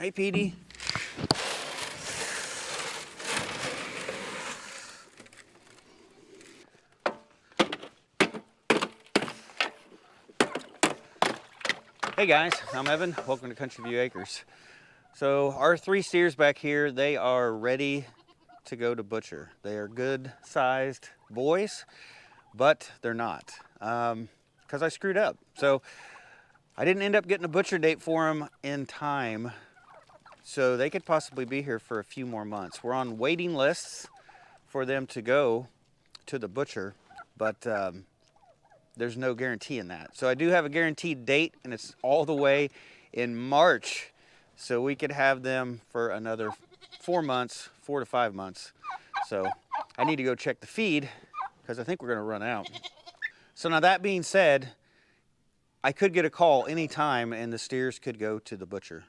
Hey, Petey. Hey guys, I'm Evan. Welcome to Country View Acres. So our 3 steers back here, they are ready to go to butcher. They are good sized boys, but they're not because I screwed up. So I didn't end up getting a butcher date for them in time, so they could possibly be here for a few more months. We're on waiting lists for them to go to the butcher, but there's no guarantee in that. So I do have a guaranteed date, and it's all the way in March. So we could have them for another 4 months, 4 to 5 months. So I need to go check the feed because I think we're gonna run out. So now that being said, I could get a call anytime and the steers could go to the butcher.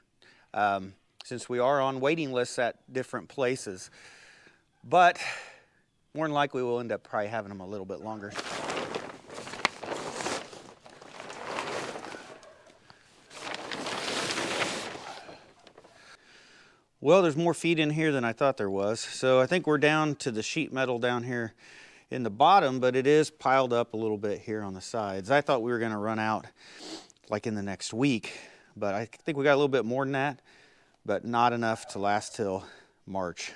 Since we are on waiting lists at different places. But more than likely we'll end up probably having them a little bit longer. Well, there's more feed in here than I thought there was. So I think we're down to the sheet metal down here in the bottom, but it is piled up a little bit here on the sides. I thought we were gonna run out like in the next week, but I think we got a little bit more than that, but not enough to last till March.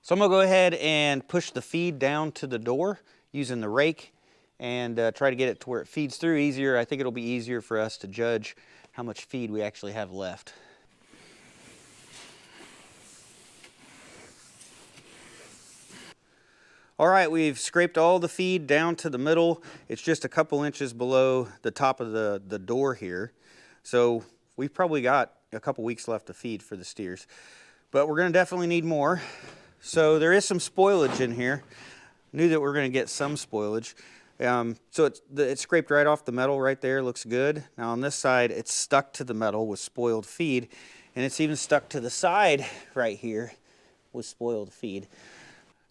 So I'm gonna go ahead and push the feed down to the door using the rake and try to get it to where it feeds through easier. I think it'll be easier for us to judge how much feed we actually have left. All right, we've scraped all the feed down to the middle. It's just a couple inches below the top of the door here. So we've probably got a couple weeks left of feed for the steers, but we're gonna definitely need more. So there is some spoilage in here. Knew that we were gonna get some spoilage. So it's scraped right off the metal right there, looks good. Now on this side, it's stuck to the metal with spoiled feed, and it's even stuck to the side right here with spoiled feed.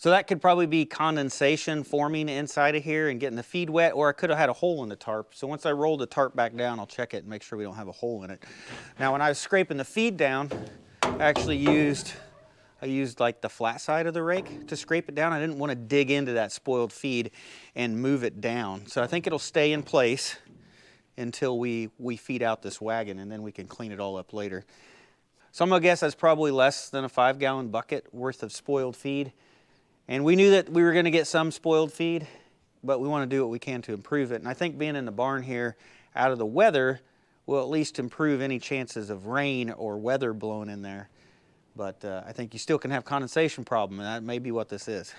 So that could probably be condensation forming inside of here and getting the feed wet, or I could have had a hole in the tarp. So once I roll the tarp back down, I'll check it and make sure we don't have a hole in it. Now when I was scraping the feed down, I used like the flat side of the rake to scrape it down. I didn't want to dig into that spoiled feed and move it down. So I think it'll stay in place until we feed out this wagon, and then we can clean it all up later. So I'm gonna guess that's probably less than a 5-gallon bucket worth of spoiled feed. And we knew that we were gonna get some spoiled feed, but we wanna do what we can to improve it. And I think being in the barn here out of the weather will at least improve any chances of rain or weather blowing in there. But I think you still can have condensation problem, and that may be what this is.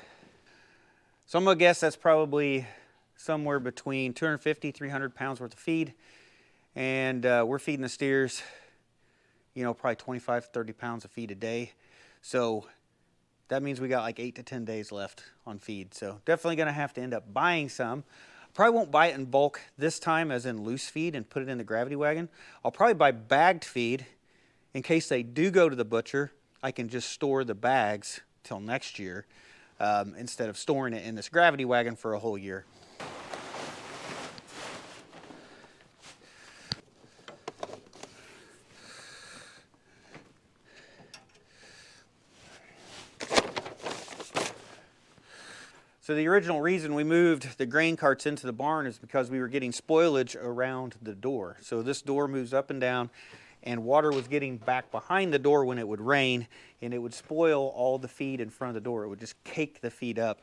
So I'm gonna guess that's probably somewhere between 250, 300 pounds worth of feed. And we're feeding the steers, you know, probably 25, 30 pounds of feed a day. So that means we got like 8 to 10 days left on feed. So definitely gonna have to end up buying some. Probably won't buy it in bulk this time as in loose feed and put it in the gravity wagon. I'll probably buy bagged feed in case they do go to the butcher. I can just store the bags till next year instead of storing it in this gravity wagon for a whole year. So the original reason we moved the grain carts into the barn is because we were getting spoilage around the door. So this door moves up and down, and water was getting back behind the door when it would rain, and it would spoil all the feed in front of the door. It would just cake the feed up.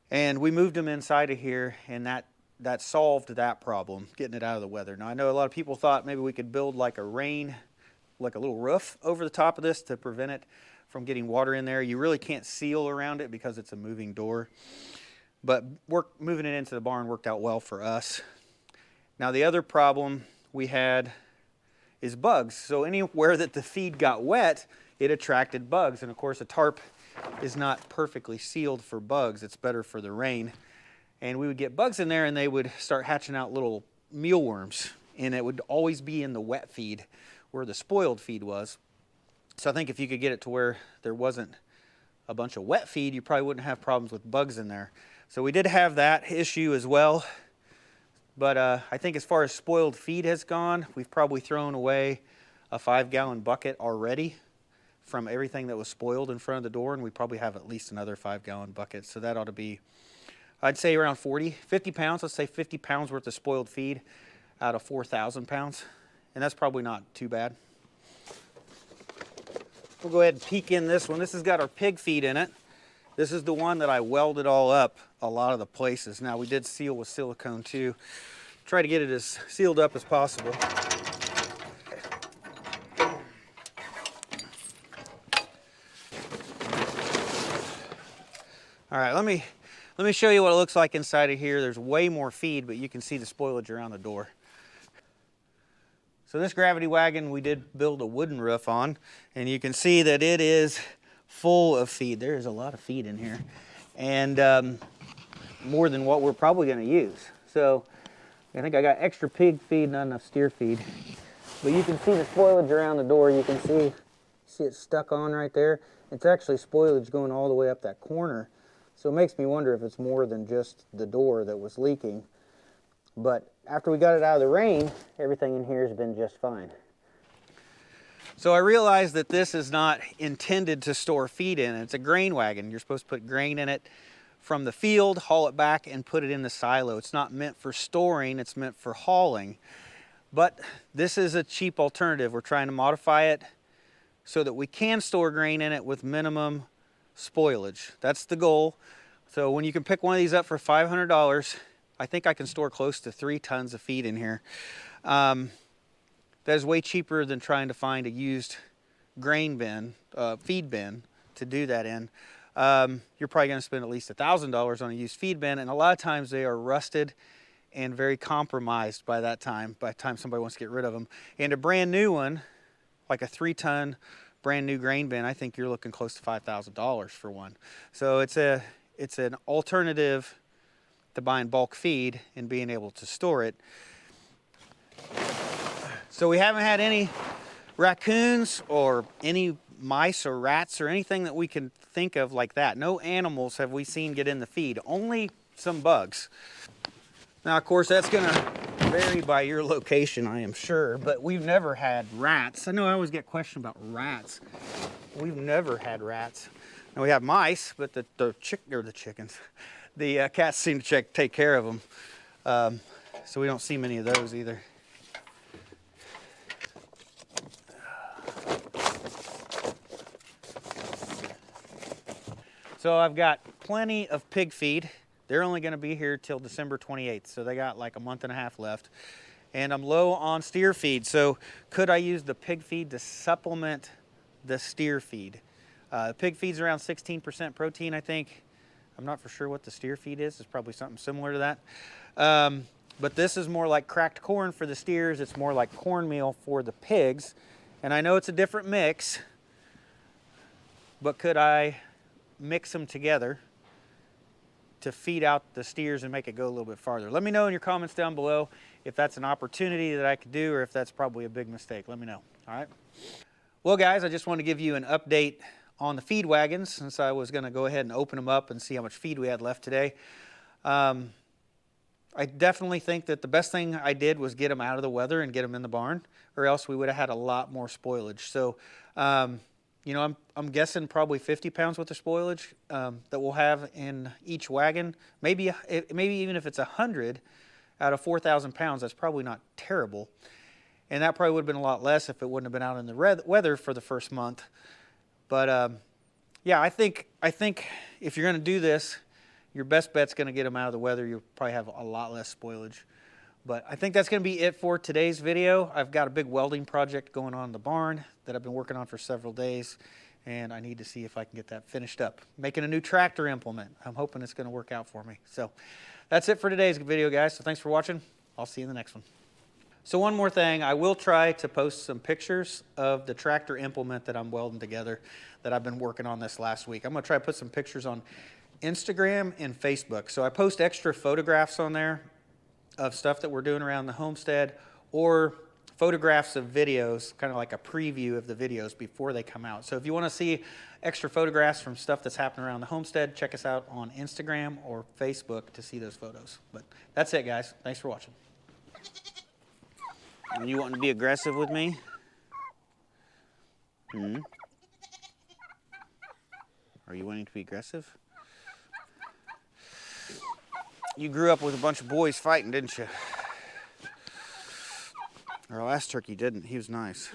And we moved them inside of here, and that solved that problem, getting it out of the weather. Now I know a lot of people thought maybe we could build like a little roof over the top of this to prevent it from getting water in there. You really can't seal around it because it's a moving door. But moving it into the barn worked out well for us. Now the other problem we had is bugs. So anywhere that the feed got wet, it attracted bugs. And of course a tarp is not perfectly sealed for bugs. It's better for the rain. And we would get bugs in there and they would start hatching out little mealworms. And it would always be in the wet feed where the spoiled feed was. So I think if you could get it to where there wasn't a bunch of wet feed, you probably wouldn't have problems with bugs in there. So we did have that issue as well. But I think as far as spoiled feed has gone, we've probably thrown away a 5-gallon bucket already from everything that was spoiled in front of the door, and we probably have at least another 5-gallon bucket. So that ought to be, I'd say around 50 pounds. Let's say 50 pounds worth of spoiled feed out of 4,000 pounds. And that's probably not too bad. We'll go ahead and peek in this one. This has got our pig feed in it. This is the one that I welded all up a lot of the places. Now we did seal with silicone too. Try to get it as sealed up as possible. All right, let me show you what it looks like inside of here. There's way more feed, but you can see the spoilage around the door. So this gravity wagon we did build a wooden roof on, and you can see that it is full of feed. There is a lot of feed in here, and more than what we're probably going to use. So I think I got extra pig feed, not enough steer feed. But you can see the spoilage around the door. You can see it stuck on right there. It's actually spoilage going all the way up that corner. So it makes me wonder if it's more than just the door that was leaking. But after we got it out of the rain, everything in here has been just fine. So I realized that this is not intended to store feed in. It's a grain wagon. You're supposed to put grain in it from the field, haul it back, and put it in the silo. It's not meant for storing, it's meant for hauling. But this is a cheap alternative. We're trying to modify it so that we can store grain in it with minimum spoilage. That's the goal. So when you can pick one of these up for $500, I think I can store close to 3 tons of feed in here. That is way cheaper than trying to find a used grain bin, feed bin to do that in. You're probably going to spend at least $1,000 on a used feed bin, and a lot of times they are rusted and very compromised by the time somebody wants to get rid of them. And a brand new one, like a 3-ton brand new grain bin, I think you're looking close to $5,000 for one. So it's an alternative to buying bulk feed and being able to store it. So we haven't had any raccoons or any mice or rats or anything that we can think of like that. No animals have we seen get in the feed, only some bugs. Now, of course, that's gonna vary by your location, I am sure, but we've never had rats. I know I always get questioned about rats. We've never had rats. Now we have mice, but the chickens, the cats seem to take care of them. So we don't see many of those either. So I've got plenty of pig feed. They're only going to be here till December 28th, so they got like a month and a half left. And I'm low on steer feed, so could I use the pig feed to supplement the steer feed? Pig feed's around 16% protein, I think. I'm not for sure what the steer feed is. It's probably something similar to that. But this is more like cracked corn for the steers. It's more like cornmeal for the pigs. And I know it's a different mix, but could I mix them together to feed out the steers and make it go a little bit farther? Let me know in your comments down below if that's an opportunity that I could do or if that's probably a big mistake. Let me know. All right. Well, guys, I just want to give you an update on the feed wagons since I was going to go ahead and open them up and see how much feed we had left today. I definitely think that the best thing I did was get them out of the weather and get them in the barn, or else we would have had a lot more spoilage. So, you know, I'm guessing probably 50 pounds worth of spoilage that we'll have in each wagon. Maybe even if it's 100 out of 4,000 pounds, that's probably not terrible. And that probably would have been a lot less if it wouldn't have been out in the weather for the first month. But yeah, I think if you're going to do this, your best bet's going to get them out of the weather. You'll probably have a lot less spoilage. But I think that's going to be it for today's video. I've got a big welding project going on in the barn that I've been working on for several days, and I need to see if I can get that finished up. Making a new tractor implement. I'm hoping it's going to work out for me. So that's it for today's video, guys. So thanks for watching. I'll see you in the next one. So one more thing, I will try to post some pictures of the tractor implement that I'm welding together that I've been working on this last week. I'm going to try to put some pictures on Instagram and Facebook. So I post extra photographs on there of stuff that we're doing around the homestead, or photographs of videos, kind of like a preview of the videos before they come out. So if you want to see extra photographs from stuff that's happening around the homestead, check us out on Instagram or Facebook to see those photos. But that's it, guys. Thanks for watching. And you wanting to be aggressive with me? Hmm? Are you wanting to be aggressive? You grew up with a bunch of boys fighting, didn't you? Our last turkey didn't. He was nice.